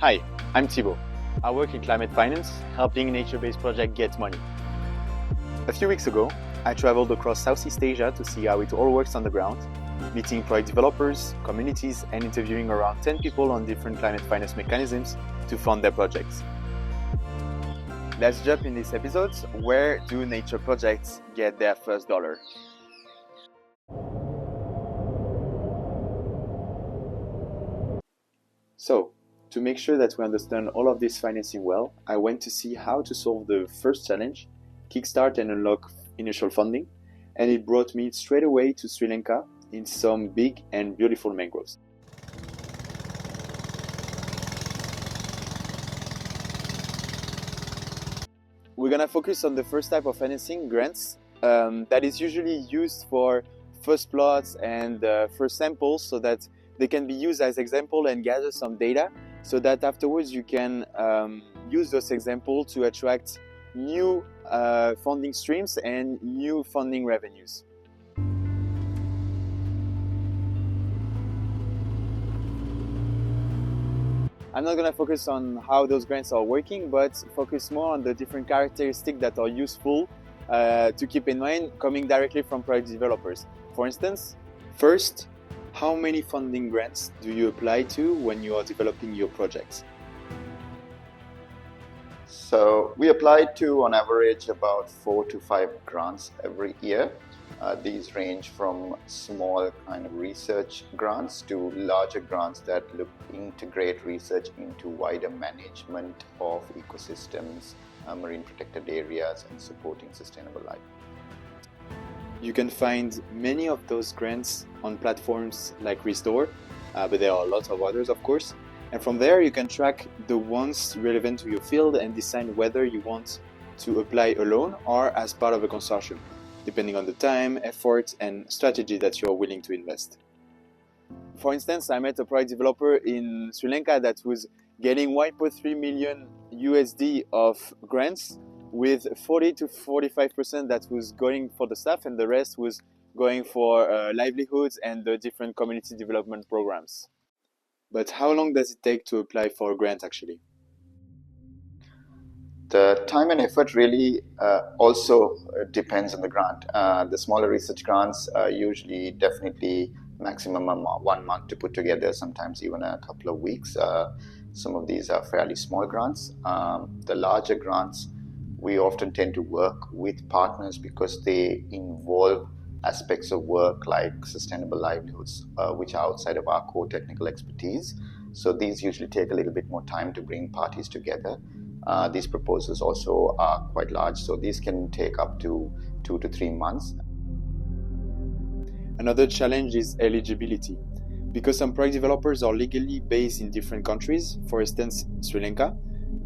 Hi, I'm Thibaut. I work in climate finance, helping nature-based projects get money. A few weeks ago, I traveled across Southeast Asia to see how it all works on the ground, meeting project developers, communities, and interviewing around 10 people on different climate finance mechanisms to fund their projects. Let's jump in this episode. Where do nature projects get their first dollar? So, to make sure that we understand all of this financing well, I went to see how to solve the first challenge, kickstart and unlock initial funding, and it brought me straight away to Sri Lanka in some big and beautiful mangroves. We're gonna focus on the first type of financing, grants, that is usually used for first plots and first samples so that they can be used as example and gather some data so that afterwards you can use those examples to attract new funding streams and new funding revenues. I'm not going to focus on how those grants are working, but focus more on the different characteristics that are useful to keep in mind coming directly from project developers. For instance, first, how many funding grants do you apply to when you are developing your projects? So we apply to, on average, about 4 to 5 grants every year. These range from small kind of research grants to larger grants that look integrate research into wider management of ecosystems, marine protected areas, and supporting sustainable life. You can find many of those grants on platforms like Restor, but there are lots of others, of course. And from there, you can track the ones relevant to your field and decide whether you want to apply alone or as part of a consortium, depending on the time, effort, and strategy that you're willing to invest. For instance, I met a project developer in Sri Lanka that was getting 1.3 million USD of grants, with 40 to 45% that was going for the staff and the rest was going for livelihoods and the different community development programs. But how long does it take to apply for a grant actually? The time and effort really also depends on the grant. The smaller research grants usually definitely maximum 1 month to put together, sometimes even a couple of weeks. Some of these are fairly small grants. The larger grants, we often tend to work with partners because they involve aspects of work like sustainable livelihoods, which are outside of our core technical expertise. So these usually take a little bit more time to bring parties together. These proposals also are quite large, so these can take up to 2 to 3 months. Another challenge is eligibility. Because some project developers are legally based in different countries, for instance Sri Lanka,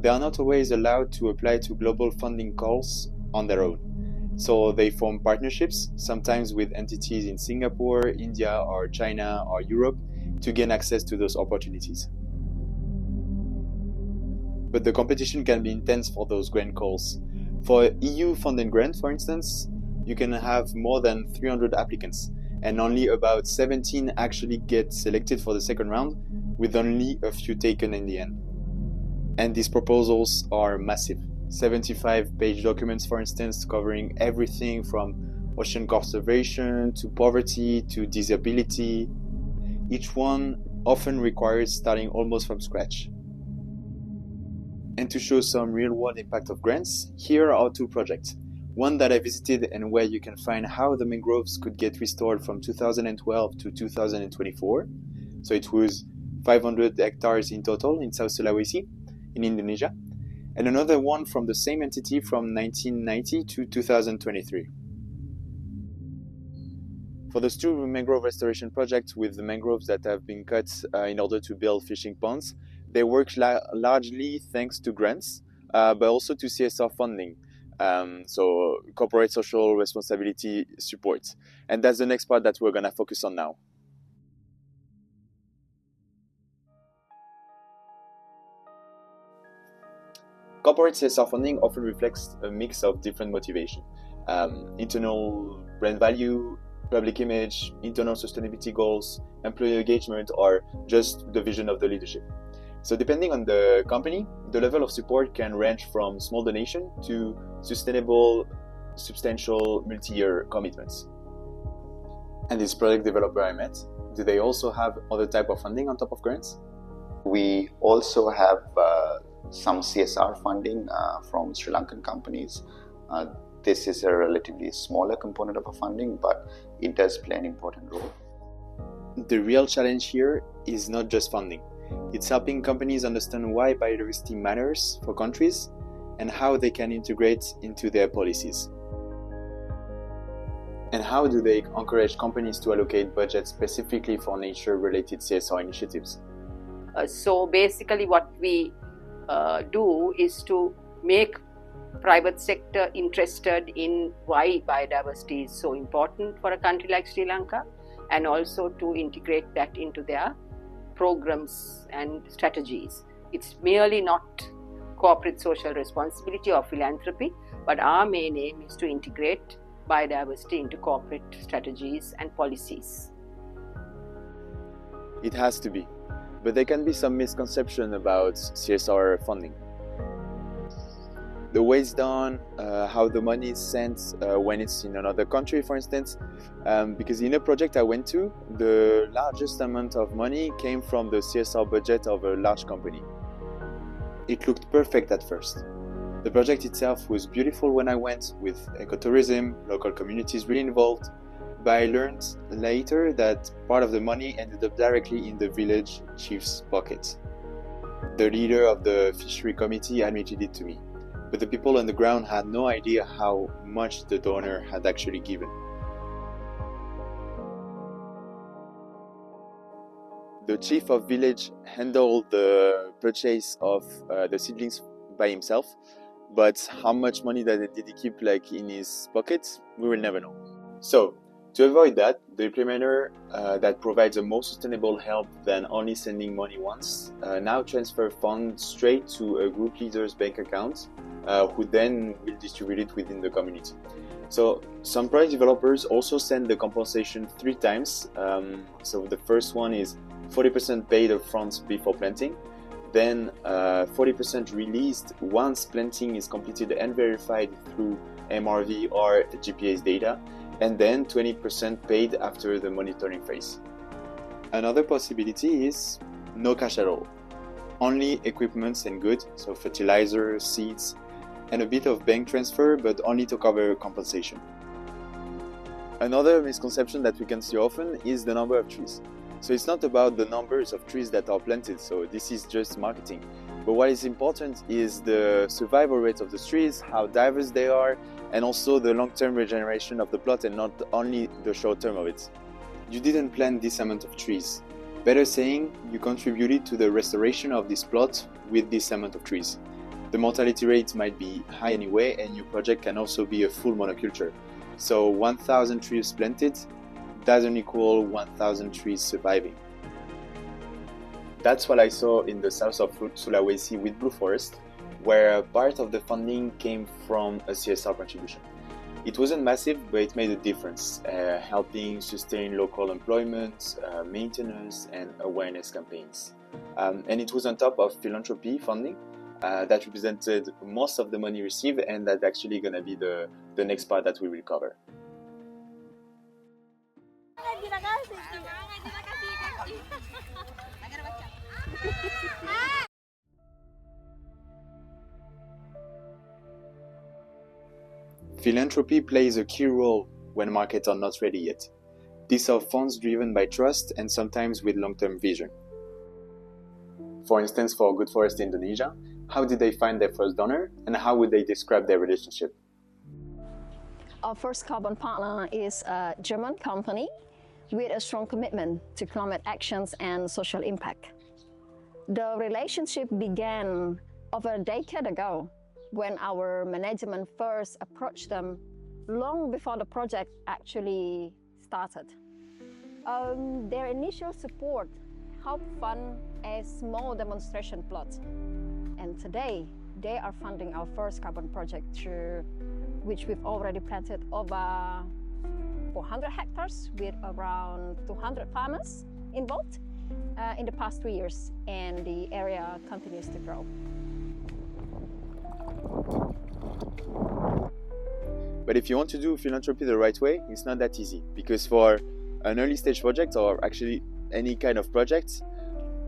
they are not always allowed to apply to global funding calls on their own. So they form partnerships, sometimes with entities in Singapore, India, or China, or Europe, to gain access to those opportunities. But the competition can be intense for those grant calls. For EU funded grant, for instance, you can have more than 300 applicants, and only about 17 actually get selected for the second round, with only a few taken in the end. And these proposals are massive. 75-page documents, for instance, covering everything from ocean conservation to poverty to disability. Each one often requires starting almost from scratch. And to show some real-world impact of grants, here are 2 projects. One that I visited and where you can find how the mangroves could get restored from 2012 to 2024. So it was 500 hectares in total in South Sulawesi, in Indonesia, and another one from the same entity from 1990 to 2023. For those 2 mangrove restoration projects with the mangroves that have been cut in order to build fishing ponds, they work largely thanks to grants, but also to CSR funding, so corporate social responsibility support. And that's the next part that we're going to focus on now. Corporate CSR funding often reflects a mix of different motivations. Internal brand value, public image, internal sustainability goals, employee engagement, or just the vision of the leadership. So depending on the company, the level of support can range from small donation to sustainable, substantial multi-year commitments. And this project developer I met, do they also have other type of funding on top of grants? We also have some CSR funding from Sri Lankan companies. This is a relatively smaller component of our funding, but it does play an important role. The real challenge here is not just funding. It's helping companies understand why biodiversity matters for countries and how they can integrate into their policies. And how do they encourage companies to allocate budgets specifically for nature-related CSR initiatives? So basically what we do is to make private sector interested in why biodiversity is so important for a country like Sri Lanka, and also to integrate that into their programs and strategies. It's merely not corporate social responsibility or philanthropy, but our main aim is to integrate biodiversity into corporate strategies and policies. It has to be, but there can be some misconception about CSR funding. The way it's done, how the money is sent when it's in another country, for instance. Because in a project I went to, the largest amount of money came from the CSR budget of a large company. It looked perfect at first. The project itself was beautiful when I went, with ecotourism, local communities really involved, but I learned later that part of the money ended up directly in the village chief's pocket. The leader of the fishery committee admitted it to me, but the people on the ground had no idea how much the donor had actually given. The chief of village handled the purchase of the seedlings by himself, but how much money did he keep in his pocket, we will never know. So, to avoid that, the implementer that provides a more sustainable help than only sending money once now transfer funds straight to a group leader's bank account, who then will distribute it within the community. So some project developers also send the compensation 3 times. So the first one is 40% paid upfront before planting, then 40% released once planting is completed and verified through MRV or GPS data, and then 20% paid after the monitoring phase. Another possibility is no cash at all. Only equipment and goods, so fertilizer, seeds, and a bit of bank transfer, but only to cover compensation. Another misconception that we can see often is the number of trees. So it's not about the numbers of trees that are planted, so this is just marketing. But what is important is the survival rate of the trees, how diverse they are, and also the long-term regeneration of the plot and not only the short-term of it. You didn't plant this amount of trees. Better saying, you contributed to the restoration of this plot with this amount of trees. The mortality rate might be high anyway, and your project can also be a full monoculture. So 1,000 trees planted doesn't equal 1,000 trees surviving. That's what I saw in the south of Sulawesi with Blue Forest, where part of the funding came from a CSR contribution. It wasn't massive, but it made a difference, helping sustain local employment, maintenance, and awareness campaigns. And it was on top of philanthropy funding that represented most of the money received, and that's actually going to be the next part that we will cover. Philanthropy plays a key role when markets are not ready yet. These are funds driven by trust and sometimes with long-term vision. For instance, for Good Forest Indonesia, how did they find their first donor and how would they describe their relationship? Our first carbon partner is a German company with a strong commitment to climate actions and social impact. The relationship began over a decade ago when our management first approached them long before the project actually started. Their initial support helped fund a small demonstration plot, and today they are funding our first carbon project, through which we've already planted over 400 hectares with around 200 farmers involved, in the past 3 years, and the area continues to grow. But if you want to do philanthropy the right way, it's not that easy, because for an early stage project, or actually any kind of project,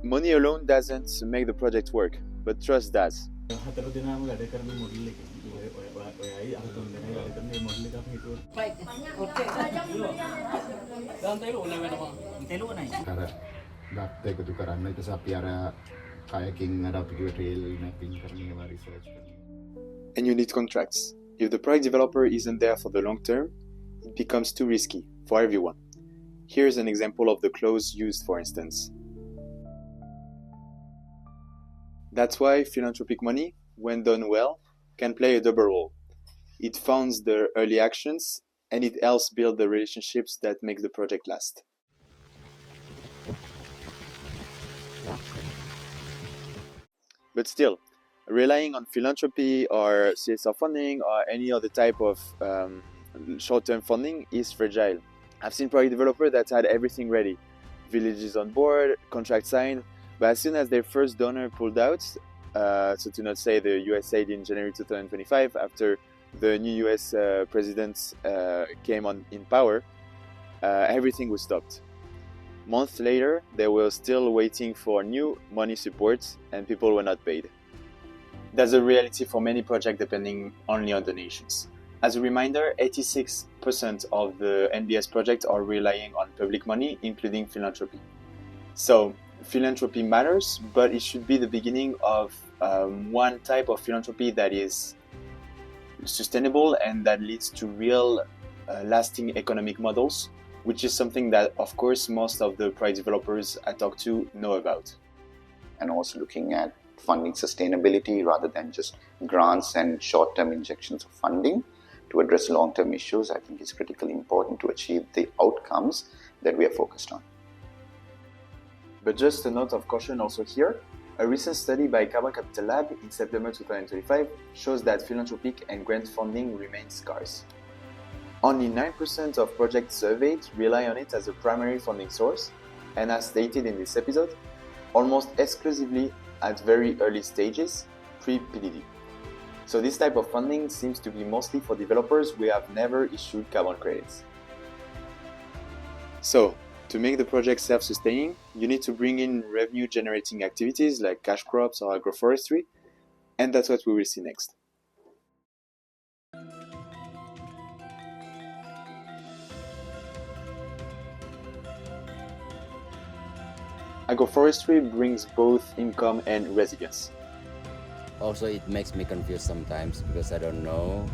money alone doesn't make the project work, but trust does. Lähteekö tukaran näitä saa piara kayaking ada pergi trail mapping karena apa research. And you need contracts. If the product developer isn't there for the long term, it becomes too risky for everyone. Here's an example of the clause used, for instance. That's why philanthropic money, when done well, can play a double role. It funds the early actions, and it helps build the relationships that make the project last. But still, relying on philanthropy or CSR funding or any other type of short-term funding is fragile. I've seen product developers that had everything ready, villages on board, contract signed, but as soon as their first donor pulled out, so to not say the USA in January 2025, after the new US president came in power, everything was stopped. Months later, they were still waiting for new money support and people were not paid. That's a reality for many projects depending only on donations. As a reminder, 86% of the NBS projects are relying on public money, including philanthropy. So, philanthropy matters, but it should be the beginning of one type of philanthropy that is sustainable and that leads to real lasting economic models, which is something that, of course, most of the product developers I talk to know about. And also looking at funding sustainability rather than just grants and short-term injections of funding to address long-term issues, I think is critically important to achieve the outcomes that we are focused on. But just a note of caution also here, a recent study by Carbon Capital Lab in September 2025 shows that philanthropic and grant funding remains scarce. Only 9% of projects surveyed rely on it as a primary funding source, and as stated in this episode, almost exclusively at very early stages, pre-PDD. So this type of funding seems to be mostly for developers who have never issued carbon credits. So, to make the project self-sustaining, you need to bring in revenue-generating activities like cash crops or agroforestry, and that's what we will see next. Agroforestry brings both income and resilience. Also, it makes me confused sometimes because I don't know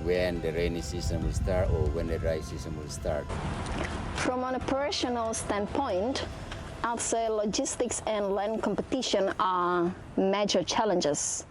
when the rainy season will start or when the dry season will start. From an operational standpoint, I'd say logistics and land competition are major challenges.